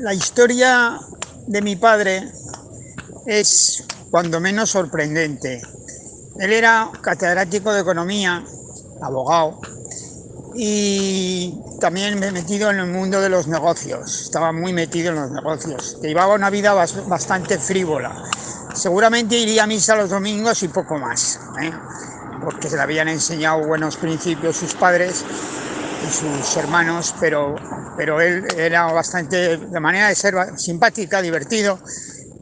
La historia de mi padre es cuando menos sorprendente. Él era catedrático de economía, abogado, y también me he metido en el mundo de los negocios. Estaba muy metido en los negocios. Llevaba una vida bastante frívola. Seguramente iría a misa los domingos y poco más, porque se le habían enseñado buenos principios sus padres y sus hermanos, pero él era bastante, de manera de ser simpática, divertido,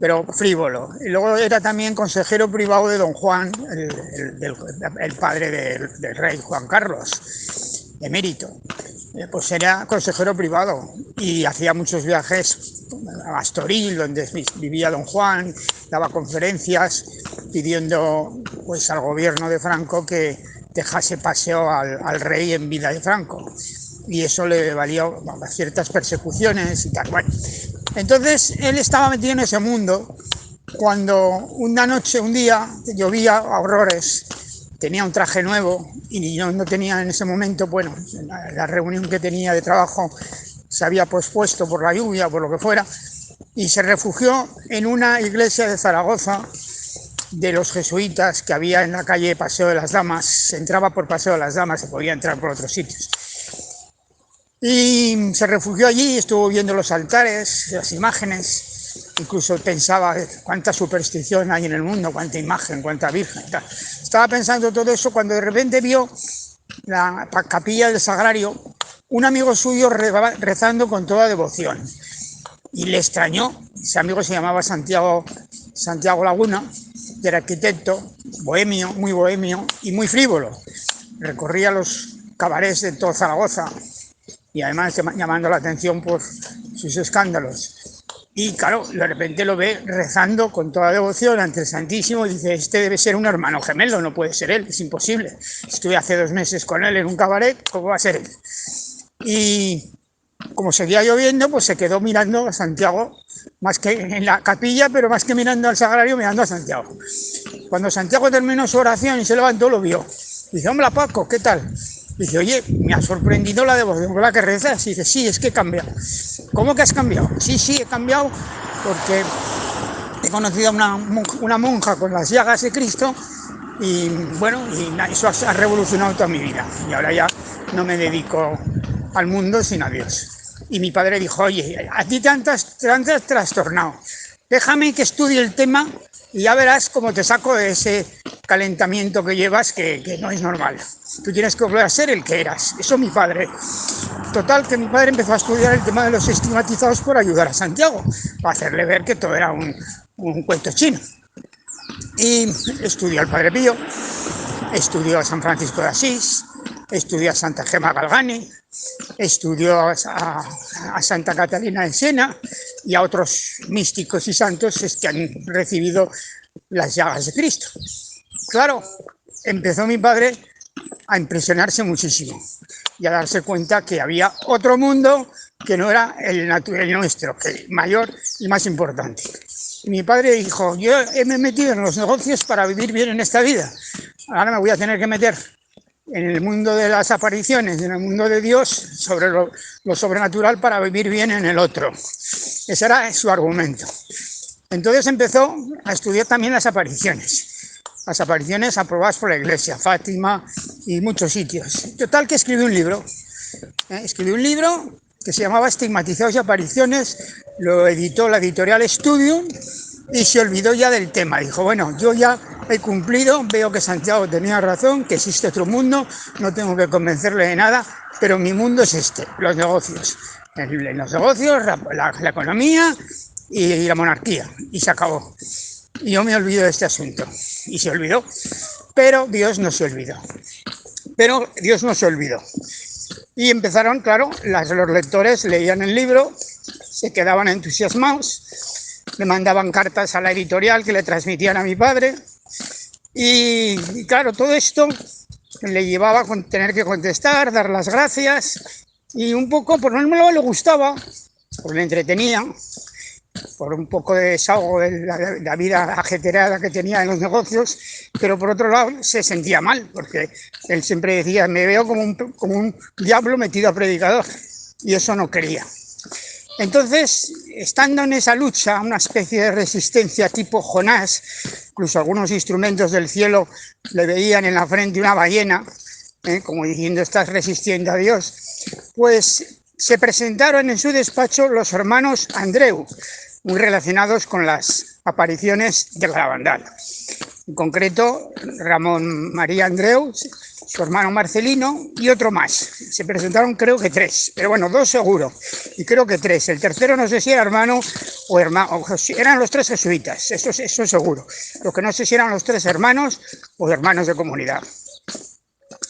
pero frívolo. Y luego era también consejero privado de don Juan, el padre del rey Juan Carlos, emérito. Pues era consejero privado y hacía muchos viajes a Astoril, donde vivía don Juan, daba conferencias pidiendo pues al gobierno de Franco que dejase paseo al rey en vida de Franco, y eso le valió ciertas persecuciones y tal. Bueno, entonces él estaba metido en ese mundo cuando una noche, un día, llovía a horrores. Tenía un traje nuevo y yo no tenía en ese momento, bueno, la reunión que tenía de trabajo se había pospuesto por la lluvia, por lo que fuera, y se refugió en una iglesia de Zaragoza de los jesuitas que había en la calle Paseo de las Damas. Se entraba por Paseo de las Damas, se podía entrar por otros sitios. Y se refugió allí, estuvo viendo los altares, las imágenes. Incluso pensaba cuánta superstición hay en el mundo, cuánta imagen, cuánta virgen. Tal. Estaba pensando todo eso cuando de repente vio la capilla del Sagrario, un amigo suyo rezando con toda devoción. Y le extrañó. Ese amigo se llamaba Santiago Laguna, y era arquitecto, bohemio, muy bohemio y muy frívolo. Recorría los cabarets de todo Zaragoza y además llamando la atención por sus escándalos. Y claro, de repente lo ve rezando con toda devoción ante el Santísimo y dice: este debe ser un hermano gemelo, no puede ser él, es imposible. Estuve hace 2 meses con él en un cabaret, ¿cómo va a ser él? Y como seguía lloviendo, pues se quedó mirando a Santiago, más que en la capilla, pero más que mirando al Sagrario, mirando a Santiago. Cuando Santiago terminó su oración y se levantó, lo vio. Dice: hola Paco, ¿qué tal? Dice: oye, me ha sorprendido la devoción con la que rezas. Y dice: sí, es que he cambiado. ¿Cómo que has cambiado? Sí, he cambiado porque he conocido a una monja con las llagas de Cristo y bueno, y eso ha revolucionado toda mi vida. Y ahora ya no me dedico al mundo sino a Dios. Y mi padre dijo: oye, a ti te han trastornado. Déjame que estudie el tema y ya verás cómo te saco de ese calentamiento que llevas, que no es normal. Tú tienes que volver a ser el que eras. Eso mi padre. Total, que mi padre empezó a estudiar el tema de los estigmatizados por ayudar a Santiago, para hacerle ver que todo era un cuento chino. Y estudió al Padre Pío, estudió a San Francisco de Asís, estudió a Santa Gema Galgani, estudió a Santa Catalina de Siena y a otros místicos y santos que han recibido las llagas de Cristo. Claro, empezó mi padre a impresionarse muchísimo y a darse cuenta que había otro mundo que no era el nuestro, que el mayor y más importante. Y mi padre dijo: yo me he metido en los negocios para vivir bien en esta vida, ahora me voy a tener que meter en el mundo de las apariciones, en el mundo de Dios, sobre lo sobrenatural, para vivir bien en el otro. Ese era su argumento. Entonces empezó a estudiar también las apariciones aprobadas por la Iglesia, Fátima y muchos sitios. Total, que escribió un libro. Escribió un libro que se llamaba Estigmatizados y apariciones, lo editó la editorial Studium y se olvidó ya del tema. Dijo: bueno, yo ya he cumplido, veo que Santiago tenía razón, que existe otro mundo, no tengo que convencerle de nada, pero mi mundo es este, los negocios. En los negocios, la economía y la monarquía, y se acabó. Y yo me olvido de este asunto. Y se olvidó, pero Dios no se olvidó. Y empezaron, claro, los lectores leían el libro, se quedaban entusiasmados, le mandaban cartas a la editorial que le transmitían a mi padre. Y claro, todo esto le llevaba a tener que contestar, dar las gracias, y un poco, por no me le gustaba, porque le entretenía, por un poco de desahogo de la vida ajetreada que tenía en los negocios, pero por otro lado se sentía mal, porque él siempre decía: me veo como un diablo metido a predicador, y eso no quería. Entonces, estando en esa lucha, una especie de resistencia tipo Jonás, incluso algunos instrumentos del cielo le veían en la frente una ballena, como diciendo, estás resistiendo a Dios, pues se presentaron en su despacho los hermanos Andreu, muy relacionados con las apariciones de Garabandal. En concreto, Ramón María Andreu, su hermano Marcelino y otro más. Se presentaron creo que 3, pero bueno, 2 seguro, y creo que 3. El tercero no sé si era hermano o eran los 3 jesuitas, eso seguro. Lo que no sé si eran los 3 hermanos o hermanos de comunidad.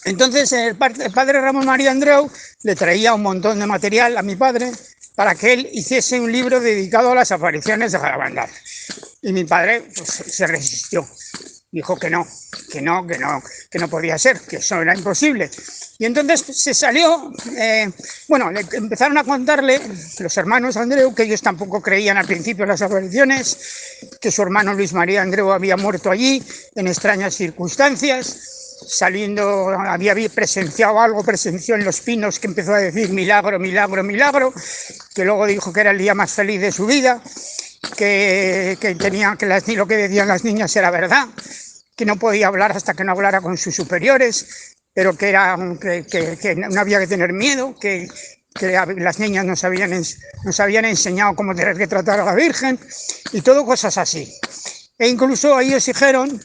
Entonces el padre Ramón María Andreu le traía un montón de material a mi padre para que él hiciese un libro dedicado a las apariciones de Garabandal. Y mi padre pues, se resistió. Dijo que no podía ser, que eso era imposible. Y entonces se salió, empezaron a contarle los hermanos Andreu, que ellos tampoco creían al principio en las apariciones, que su hermano Luis María Andreu había muerto allí en extrañas circunstancias, presenció en Los Pinos, que empezó a decir milagro, milagro, milagro, que luego dijo que era el día más feliz de su vida, que lo que decían las niñas era verdad, que no podía hablar hasta que no hablara con sus superiores, pero que no había que tener miedo, que las niñas nos habían enseñado cómo tener que tratar a la Virgen, y todo cosas así. E incluso ellos dijeron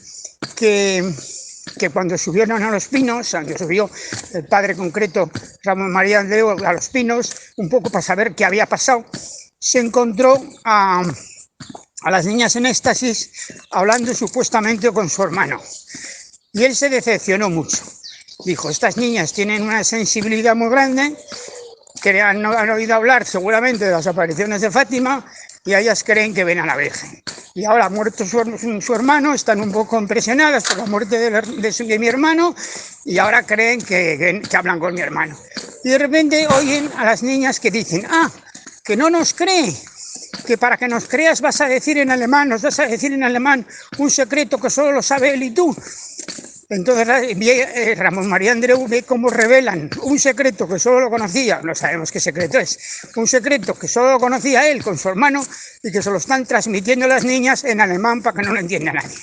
que cuando subieron a Los Pinos, aunque subió el padre concreto Ramón María Andreu a Los Pinos, un poco para saber qué había pasado, se encontró a las niñas en éxtasis hablando supuestamente con su hermano. Y él se decepcionó mucho. Dijo, estas niñas tienen una sensibilidad muy grande, que han oído hablar seguramente de las apariciones de Fátima, y ellas creen que ven a la Virgen. Y ahora ha muerto su hermano, están un poco impresionadas por la muerte de mi hermano, y ahora creen que hablan con mi hermano. Y de repente oyen a las niñas que dicen, que no nos cree, que para que nos creas nos vas a decir en alemán un secreto que solo lo sabe él y tú. Entonces Ramón María Andreu ve cómo revelan un secreto que solo lo conocía, no sabemos qué secreto es, un secreto que solo lo conocía él con su hermano y que se lo están transmitiendo a las niñas en alemán para que no lo entienda nadie.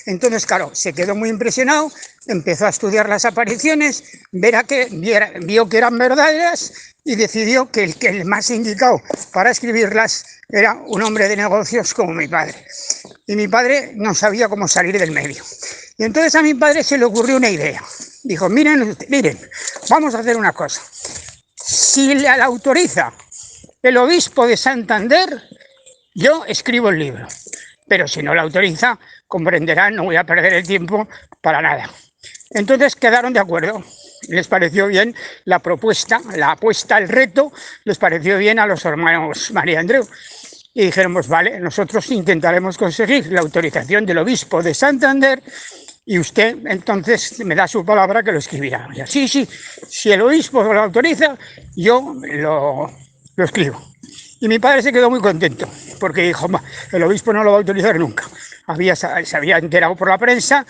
Entonces, claro, se quedó muy impresionado, empezó a estudiar las apariciones, vio que eran verdaderas y decidió que el más indicado para escribirlas era un hombre de negocios como mi padre. Y mi padre no sabía cómo salir del medio. Y entonces a mi padre se le ocurrió una idea. Dijo, miren, vamos a hacer una cosa. Si la autoriza el obispo de Santander, yo escribo el libro. Pero si no la autoriza, comprenderán, no voy a perder el tiempo para nada. Entonces quedaron de acuerdo. Les pareció bien la propuesta, la apuesta, el reto, les pareció bien a los hermanos María Andreu. Y dijeron, pues vale, nosotros intentaremos conseguir la autorización del obispo de Santander y usted entonces me da su palabra que lo escribirá. Y así, sí, si el obispo lo autoriza, yo lo escribo. Y mi padre se quedó muy contento, porque dijo, el obispo no lo va a autorizar nunca. Se había enterado por la prensa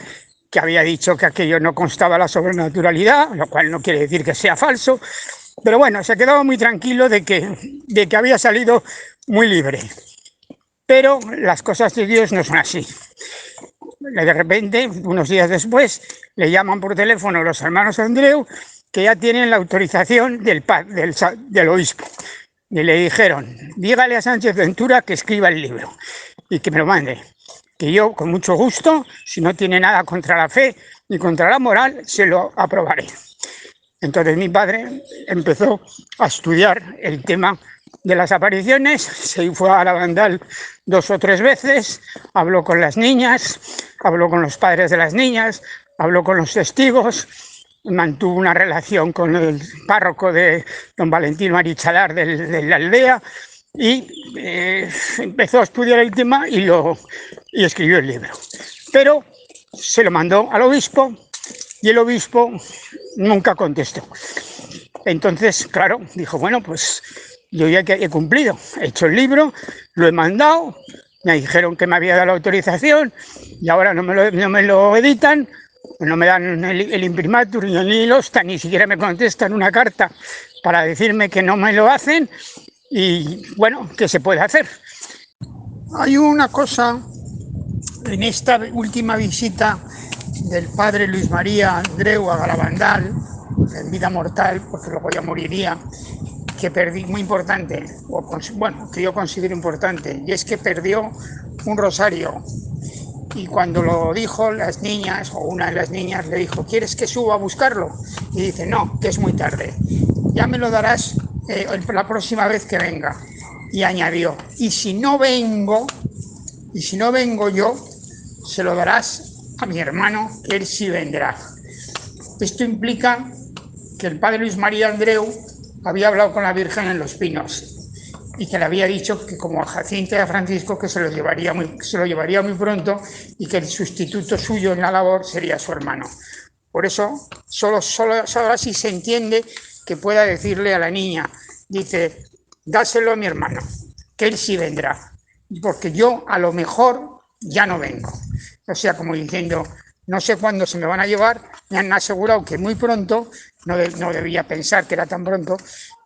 que había dicho que aquello no constaba la sobrenaturalidad, lo cual no quiere decir que sea falso, pero bueno, se quedaba muy tranquilo de que había salido muy libre. Pero las cosas de Dios no son así. De repente, unos días después, le llaman por teléfono los hermanos Andreu, que ya tienen la autorización del obispo. Y le dijeron, dígale a Sánchez Ventura que escriba el libro y que me lo mande. Que yo, con mucho gusto, si no tiene nada contra la fe ni contra la moral, se lo aprobaré. Entonces mi padre empezó a estudiar el tema de las apariciones, se fue a Garabandal 2 o 3 veces, habló con las niñas, habló con los padres de las niñas, habló con los testigos, mantuvo una relación con el párroco de don Valentino Arichalar de la aldea y empezó a estudiar el tema y escribió el libro. Pero se lo mandó al obispo y el obispo nunca contestó. Entonces, claro, dijo, bueno, pues yo ya que he cumplido, he hecho el libro, lo he mandado, me dijeron que me había dado la autorización y ahora no me lo editan, no me dan el imprimatur ni el hostia, ni siquiera me contestan una carta para decirme que no me lo hacen Y bueno, ¿qué se puede hacer? Hay una cosa en esta última visita del padre Luis María Andreu a Garabandal, en vida mortal, porque luego ya moriría, que perdí, muy importante, bueno, que yo considero importante, y es que perdió un rosario. Y cuando lo dijo, las niñas, o una de las niñas le dijo, ¿quieres que suba a buscarlo? Y dice, no, que es muy tarde, ya me lo darás la próxima vez que venga. Y añadió, y si no vengo yo, se lo darás a mi hermano, que él sí vendrá. Esto implica que el padre Luis María Andreu había hablado con la Virgen en Los Pinos y que le había dicho que como a Jacinta y a Francisco que se lo llevaría muy pronto y que el sustituto suyo en la labor sería su hermano. Por eso, solo ahora sí se entiende que pueda decirle a la niña, dice, dáselo a mi hermano, que él sí vendrá, porque yo a lo mejor ya no vengo. O sea, como diciendo, no sé cuándo se me van a llevar, me han asegurado que muy pronto, no debía pensar que era tan pronto,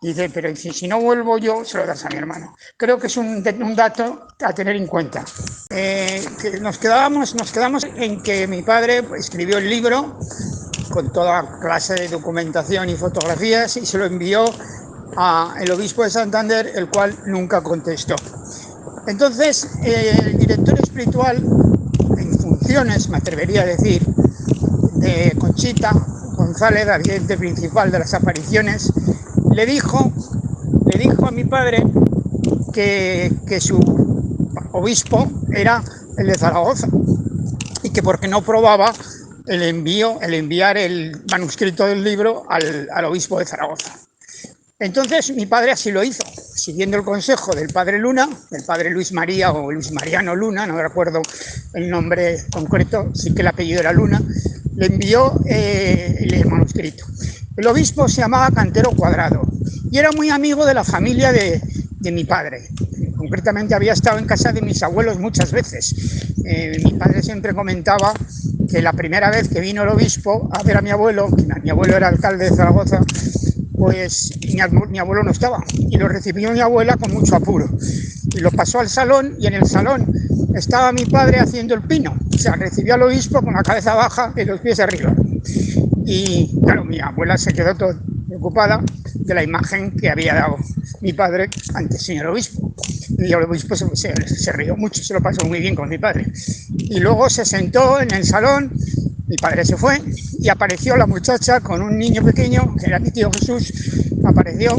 dice, pero si no vuelvo yo, se lo das a mi hermano. Creo que es un dato a tener en cuenta. Que nos quedamos en que mi padre escribió el libro con toda clase de documentación y fotografías y se lo envió al obispo de Santander, el cual nunca contestó. Entonces, el director espiritual, en funciones, me atrevería a decir, de Conchita González, la vidente principal de las apariciones, le dijo a mi padre que su obispo era el de Zaragoza y que porque no probaba el enviar el manuscrito del libro al obispo de Zaragoza. Entonces mi padre así lo hizo, siguiendo el consejo del padre Luna, del padre Luis María o Luis Mariano Luna, no recuerdo el nombre concreto, sí que el apellido era Luna, le envió el manuscrito. El obispo se llamaba Cantero Cuadrado y era muy amigo de la familia de mi padre. Concretamente había estado en casa de mis abuelos muchas veces. Mi padre siempre comentaba que la primera vez que vino el obispo a ver a mi abuelo, que mi abuelo era alcalde de Zaragoza, pues mi abuelo no estaba y lo recibió mi abuela con mucho apuro y lo pasó al salón y en el salón estaba mi padre haciendo el pino, o sea, recibió al obispo con la cabeza baja y los pies arriba y claro, mi abuela se quedó toda preocupada de la imagen que había dado mi padre ante el señor obispo y el obispo se rió mucho, se lo pasó muy bien con mi padre y luego se sentó en el salón. Mi padre se fue y apareció la muchacha con un niño pequeño, que era mi tío Jesús, apareció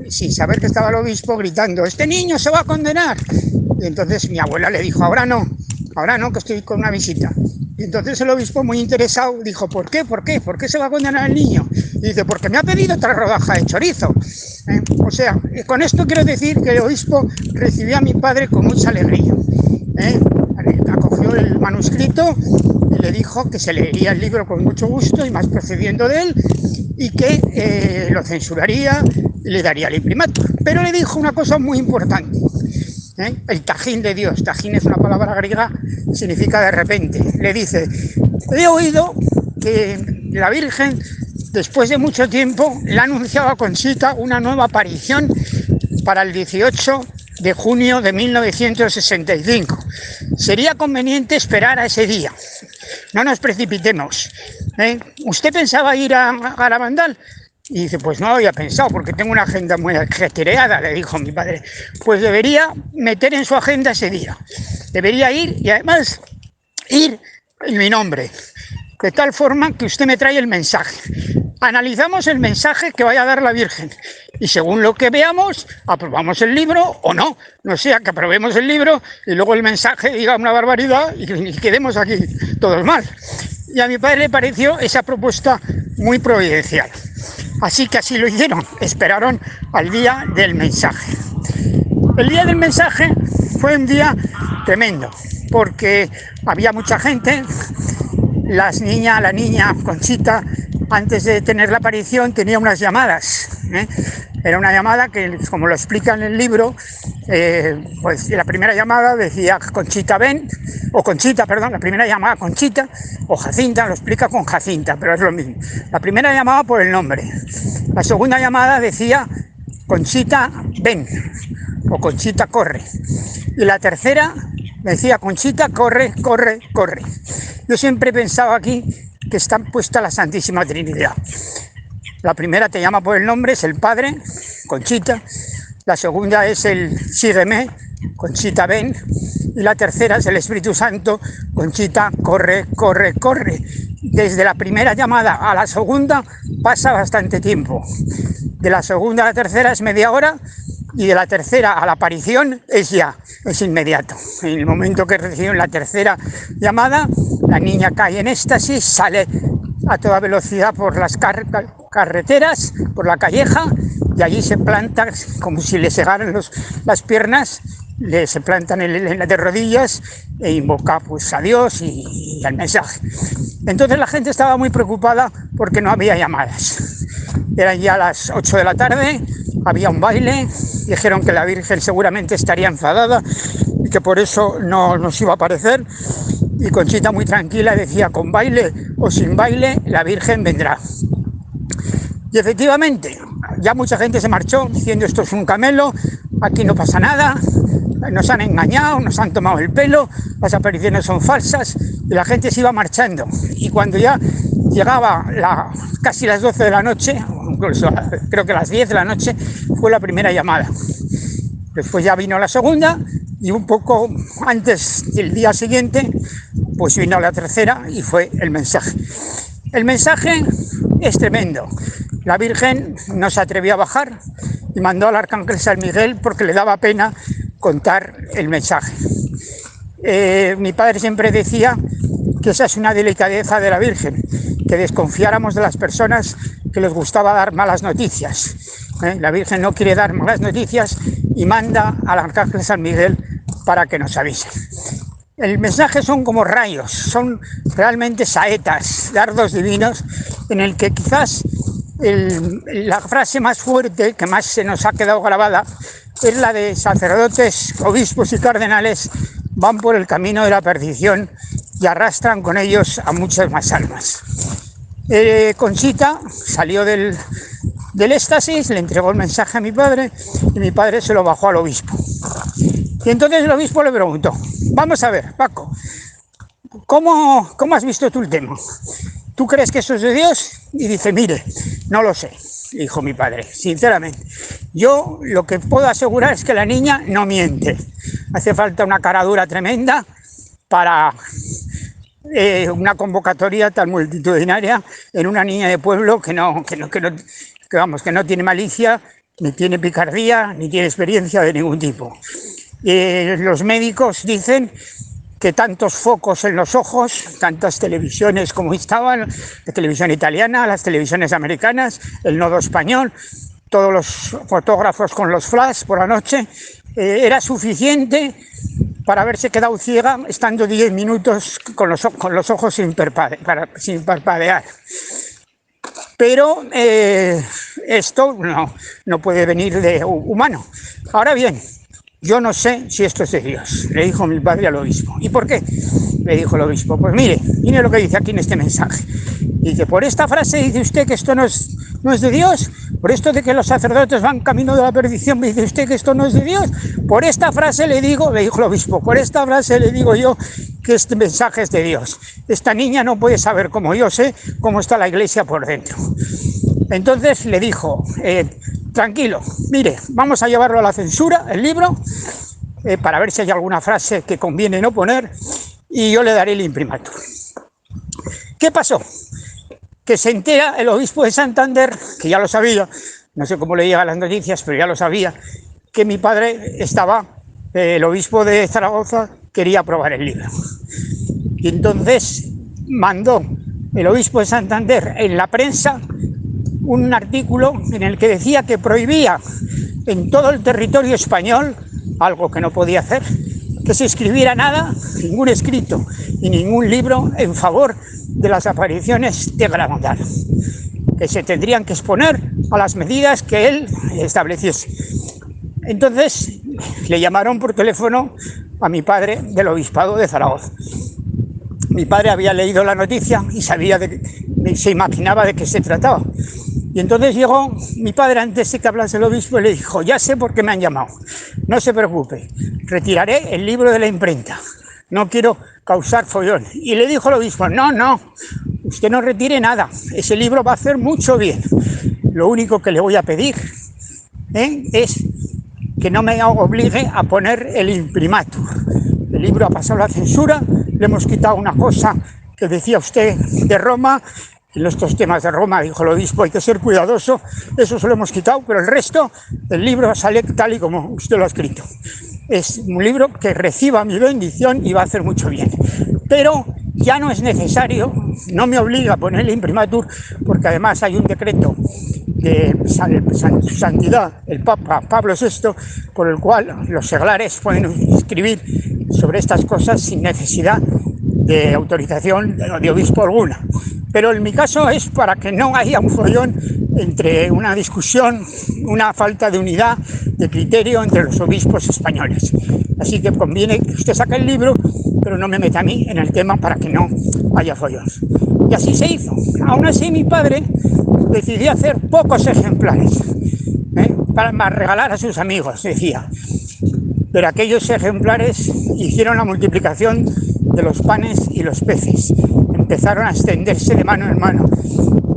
sin saber que estaba el obispo gritando, ¡este niño se va a condenar! Y entonces mi abuela le dijo, ahora no, que estoy con una visita. Y entonces el obispo, muy interesado, dijo, ¿por qué? ¿Por qué se va a condenar el niño? Y dice, porque me ha pedido otra rodaja de chorizo. O sea, con esto quiero decir que el obispo recibió a mi padre con mucha alegría. Acogió el manuscrito y le dijo que se leería el libro con mucho gusto y más procediendo de él y que lo censuraría y le daría el imprimatur. Pero le dijo una cosa muy importante, el tajín de Dios. Tajín es una palabra griega, significa de repente. Le dice, he oído que la Virgen, después de mucho tiempo, le ha anunciado a Conchita una nueva aparición para el 18 de junio de 1965. Sería conveniente esperar a ese día. No nos precipitemos. ¿Usted pensaba ir a Garabandal? Y dice, pues no lo había pensado, porque tengo una agenda muy ajetreada, le dijo mi padre. Pues debería meter en su agenda ese día. Debería ir y además ir en mi nombre, de tal forma que usted me trae el mensaje. Analizamos el mensaje que vaya a dar la Virgen y según lo que veamos, aprobamos el libro o no. No sea que aprobemos el libro y luego el mensaje diga una barbaridad y quedemos aquí todos mal. Y a mi padre le pareció esa propuesta muy providencial. Así que así lo hicieron, esperaron al día del mensaje. El día del mensaje fue un día tremendo, porque había mucha gente. La niña Conchita, antes de tener la aparición, tenía unas llamadas. Era una llamada que, como lo explica en el libro, pues la primera llamada decía Conchita ven, o Conchita, perdón, la primera llamada Conchita, o Jacinta, lo explica con Jacinta, pero es lo mismo. La primera llamaba por el nombre. La segunda llamada decía Conchita, ven, o Conchita, corre. Y la tercera me decía, Conchita, corre, corre, corre. Yo siempre he pensado aquí que está puesta la Santísima Trinidad. La primera te llama por el nombre, es el Padre, Conchita. La segunda es el sígueme, Conchita, ven. Y la tercera es el Espíritu Santo, Conchita, corre, corre, corre. Desde la primera llamada a la segunda pasa bastante tiempo. De la segunda a la tercera es media hora y de la tercera a la aparición es inmediato. En el momento que reciben la tercera llamada, la niña cae en éxtasis, sale a toda velocidad por las carreteras, por la calleja, y allí se planta como si le cegaran las piernas, se plantan de rodillas e invoca pues a Dios y al mensaje. Entonces la gente estaba muy preocupada porque no había llamadas. Eran ya las 8 de la tarde, había un baile, dijeron que la Virgen seguramente estaría enfadada y que por eso no nos iba a aparecer. Y Conchita muy tranquila decía, con baile o sin baile, la Virgen vendrá. Y efectivamente, ya mucha gente se marchó diciendo esto es un camelo, aquí no pasa nada, nos han engañado, nos han tomado el pelo, las apariciones son falsas, y la gente se iba marchando. Y cuando ya llegaba casi las 12 de la noche, incluso creo que las 10 de la noche, fue la primera llamada. Después ya vino la segunda y un poco antes del día siguiente, pues vino la tercera y fue el mensaje. El mensaje es tremendo. La Virgen no se atrevió a bajar y mandó al arcángel San Miguel porque le daba pena contar el mensaje. Mi padre siempre decía que esa es una delicadeza de la Virgen, que desconfiáramos de las personas que les gustaba dar malas noticias. La Virgen no quiere dar malas noticias y manda al arcángel San Miguel para que nos avise. El mensaje son como rayos, son realmente saetas, dardos divinos, en el que quizás la frase más fuerte, que más se nos ha quedado grabada, es la de sacerdotes, obispos y cardenales van por el camino de la perdición y arrastran con ellos a muchas más almas. Conchita salió del éxtasis, le entregó el mensaje a mi padre y mi padre se lo bajó al obispo. Y entonces el obispo le preguntó, vamos a ver, Paco, ¿cómo has visto tú el tema? ¿Tú crees que eso es de Dios? Y dice, mire, no lo sé, dijo mi padre, sinceramente. Yo lo que puedo asegurar es que la niña no miente. Hace falta una cara dura tremenda para una convocatoria tan multitudinaria en una niña de pueblo que no tiene malicia, ni tiene picardía, ni tiene experiencia de ningún tipo. Los médicos dicen que tantos focos en los ojos, tantas televisiones como estaban, la televisión italiana, las televisiones americanas, el nodo español, todos los fotógrafos con los flash por la noche, era suficiente para haberse quedado ciega estando 10 minutos con los ojos sin parpadear. Pero esto no puede venir de humano. Ahora bien, yo no sé si esto es de Dios, le dijo mi padre al obispo. ¿Y por qué? Le dijo el obispo, pues mire lo que dice aquí en este mensaje. Dice, por esta frase dice usted que esto no es de Dios, por esto de que los sacerdotes van camino de la perdición, dice usted que esto no es de Dios. Por esta frase le dijo el obispo, por esta frase le digo yo que este mensaje es de Dios. Esta niña no puede saber, como yo sé, cómo está la iglesia por dentro. Entonces le dijo, tranquilo, mire, vamos a llevarlo a la censura, el libro, para ver si hay alguna frase que conviene no poner, y yo le daré el imprimatur. ¿Qué pasó? Que se entera el obispo de Santander, que ya lo sabía, no sé cómo le llegan las noticias, pero ya lo sabía, que mi padre el obispo de Zaragoza quería aprobar el libro. Y entonces mandó el obispo de Santander en la prensa un artículo en el que decía que prohibía en todo el territorio español, algo que no podía hacer, que se escribiera nada, ningún escrito y ningún libro en favor de las apariciones de Gramontal, que se tendrían que exponer a las medidas que él estableciese. Entonces le llamaron por teléfono a mi padre del obispado de Zaragoza. Mi padre había leído la noticia y se imaginaba de qué se trataba. Y entonces llegó mi padre, antes de que hablase el obispo, y le dijo: ya sé por qué me han llamado, no se preocupe, retiraré el libro de la imprenta, no quiero causar follón. Y le dijo el obispo: no, usted no retire nada, ese libro va a hacer mucho bien, lo único que le voy a pedir es que no me obligue a poner el imprimatur. El libro ha pasado la censura, le hemos quitado una cosa que decía usted de Roma. En estos temas de Roma, dijo el obispo, hay que ser cuidadoso, eso se lo hemos quitado, pero el resto, el libro sale tal y como usted lo ha escrito. Es un libro que reciba mi bendición y va a hacer mucho bien. Pero ya no es necesario, no me obliga a poner el imprimatur, porque además hay un decreto de su santidad, el Papa Pablo VI, por el cual los seglares pueden escribir sobre estas cosas sin necesidad de autorización de obispo alguna. Pero en mi caso es para que no haya un follón entre una discusión, una falta de unidad de criterio entre los obispos españoles. Así que conviene que usted saque el libro, pero no me meta a mí en el tema para que no haya follón. Y así se hizo. Aún así mi padre decidió hacer pocos ejemplares para regalar a sus amigos, decía. Pero aquellos ejemplares hicieron la multiplicación de los panes y los peces. Empezaron a extenderse de mano en mano.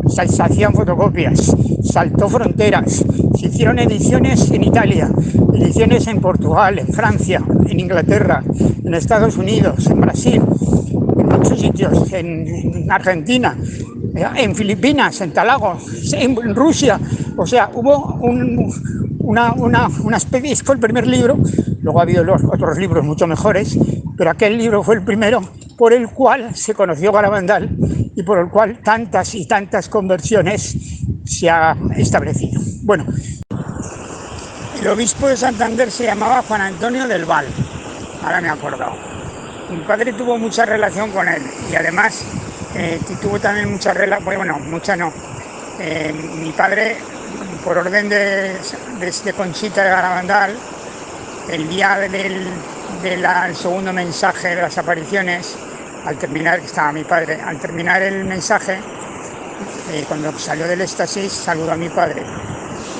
Se hacían fotocopias, saltó fronteras, se hicieron ediciones en Italia, ediciones en Portugal, en Francia, en Inglaterra, en Estados Unidos, en Brasil, en muchos sitios, en Argentina, en Filipinas, en Talagos, en Rusia. O sea, hubo una especie, fue el primer libro, luego ha habido otros libros mucho mejores, pero aquel libro fue el primero por el cual se conoció Garabandal y por el cual tantas y tantas conversiones se ha establecido. Bueno, el obispo de Santander se llamaba Juan Antonio del Val, ahora me he acordado. Mi padre tuvo mucha relación con él y además tuvo también mucha relación, bueno, mucha no. Mi padre, por orden de Conchita de Garabandal, el día del segundo mensaje de las apariciones, al terminar, estaba mi padre, al terminar el mensaje, cuando salió del éxtasis, saludó a mi padre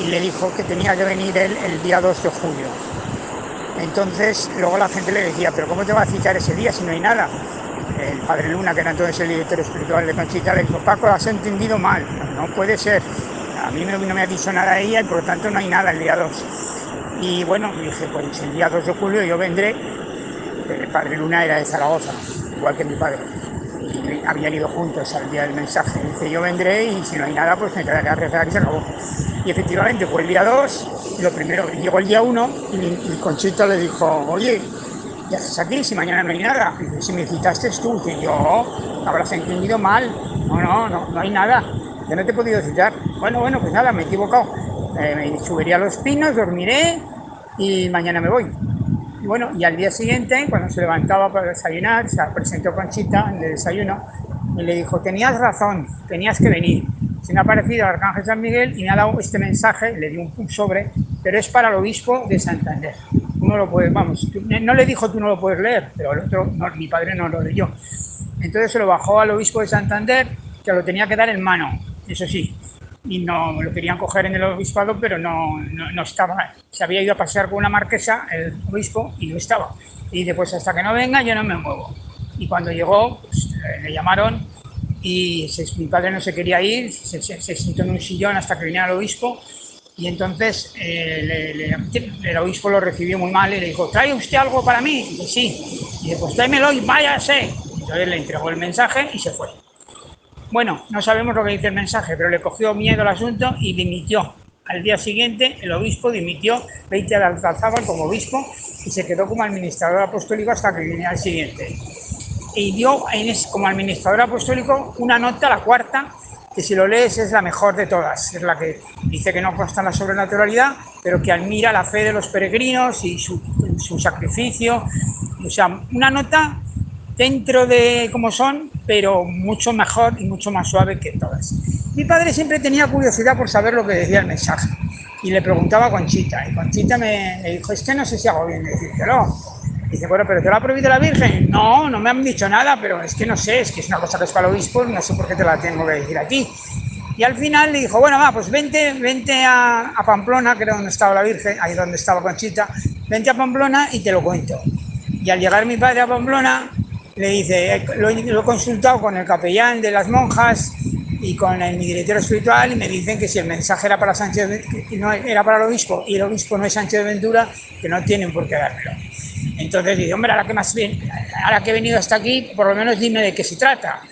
y le dijo que tenía que venir él el día 2 de julio. Entonces, luego la gente le decía: ¿pero cómo te va a citar ese día si no hay nada? El padre Luna, que era entonces el director espiritual de Conchita, le dijo: Paco, has entendido mal, no puede ser. A mí no me ha dicho nada ella y por lo tanto no hay nada el día 2. Y bueno, dije: pues el día 2 de julio yo vendré. El padre Luna era de Zaragoza, igual que mi padre, y habían ido juntos al día del mensaje. Dice: yo vendré y si no hay nada, pues me quedaré a rezar y se acabó. Y efectivamente fue el día 2, y lo primero, llegó el día 1 y Conchita le dijo: oye, ¿qué haces aquí si mañana no hay nada? Y dice: si me citaste tú. Y yo: habrás entendido mal, no hay nada, yo no te he podido citar. Bueno, pues nada, me he equivocado, me subiré a los pinos, dormiré y mañana me voy. Y bueno, y al día siguiente, cuando se levantaba para desayunar, se presentó Conchita en el desayuno y le dijo: tenías razón, tenías que venir. Se me ha aparecido el Arcángel San Miguel y me ha dado este mensaje, le dio un sobre, pero es para el obispo de Santander. Uno lo puede, vamos, no le dijo: tú no lo puedes leer, pero el otro, no, mi padre no lo leyó. Entonces se lo bajó al obispo de Santander, que lo tenía que dar en mano, eso sí. Y no lo querían coger en el obispado, pero no estaba. Se había ido a pasear con una marquesa, el obispo, y no estaba. Y dice: pues hasta que no venga yo no me muevo. Y cuando llegó, pues, le llamaron y mi padre no se quería ir, se sentó en un sillón hasta que viniera el obispo. Y entonces el obispo lo recibió muy mal y le dijo: ¿trae usted algo para mí? Y dice: sí. Y dice: pues tráemelo y váyase. Entonces le entregó el mensaje y se fue. Bueno, no sabemos lo que dice el mensaje, pero le cogió miedo al asunto y dimitió. Al día siguiente, el obispo dimitió, Beite de Alcalzábal como obispo, y se quedó como administrador apostólico hasta que viniera el siguiente. Y dio como administrador apostólico una nota, la cuarta, que si lo lees es la mejor de todas. Es la que dice que no consta en la sobrenaturalidad, pero que admira la fe de los peregrinos y su sacrificio. O sea, una nota dentro de cómo son, pero mucho mejor y mucho más suave que todas. Mi padre siempre tenía curiosidad por saber lo que decía el mensaje y le preguntaba a Conchita, y Conchita me dijo: es que no sé si hago bien decírtelo. Dice: bueno, ¿pero te lo ha prohibido la Virgen? No me han dicho nada, pero es que no sé, es que es una cosa que es para el obispo, no sé por qué te la tengo que decir a ti. Y al final le dijo, bueno, va, pues vente a Pamplona, que era donde estaba la Virgen, ahí donde estaba Conchita, vente a Pamplona y te lo cuento. Y al llegar mi padre a Pamplona, le dice, lo he consultado con el capellán de las monjas y con mi director espiritual, y me dicen que si el mensaje era para Sánchez, no era para el obispo, y el obispo no es Sánchez de Ventura, que no tienen por qué dármelo. Entonces dije, hombre, ahora que he venido hasta aquí, por lo menos dime de qué se trata.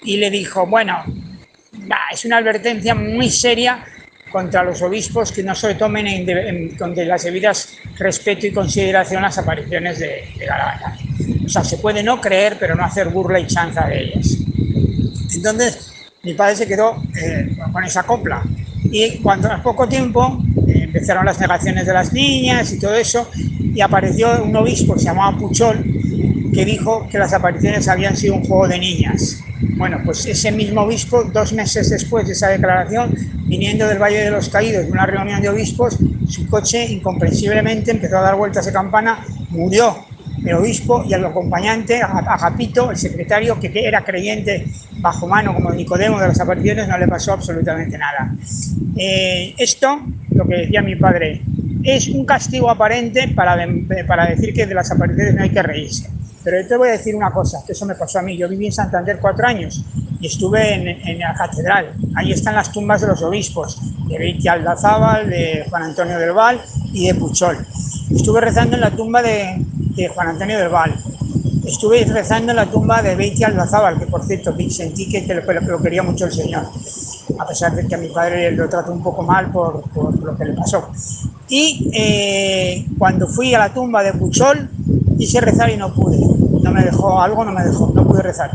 Y le dijo, bueno, es una advertencia muy seria contra los obispos que no se tomen con las debidas respeto y consideración las apariciones de Galagala. O sea, se puede no creer, pero no hacer burla y chanza de ellas. Entonces, mi padre se quedó con esa copla. Y cuando a poco tiempo empezaron las negaciones de las niñas y todo eso, y apareció un obispo que se llamaba Puchol, que dijo que las apariciones habían sido un juego de niñas. Bueno, pues ese mismo obispo, 2 meses después de esa declaración, viniendo del Valle de los Caídos de una reunión de obispos, su coche incomprensiblemente empezó a dar vueltas de campana, murió el obispo y el acompañante, Agapito, el secretario, que era creyente bajo mano como Nicodemo de las apariciones, no le pasó absolutamente nada. Esto, lo que decía mi padre, es un castigo aparente para decir que de las apariciones no hay que reírse. Pero te voy a decir una cosa, que eso me pasó a mí. Yo viví en Santander 4 años y estuve en la catedral. Ahí están las tumbas de los obispos, de Beitialdazábal, de Juan Antonio del Val y de Puchol. Estuve rezando en la tumba de Juan Antonio del Val. Estuve rezando en la tumba de Beitialdazábal, que por cierto sentí que lo quería mucho el Señor, a pesar de que a mi padre lo trató un poco mal por lo que le pasó. Y cuando fui a la tumba de Puchol, quise rezar y no pude. No pude rezar.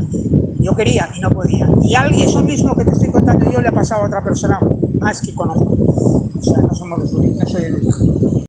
Yo quería y no podía. Y eso mismo que te estoy contando yo le ha pasado a otra persona más que conozco. O sea, no somos los únicos, no soy el único.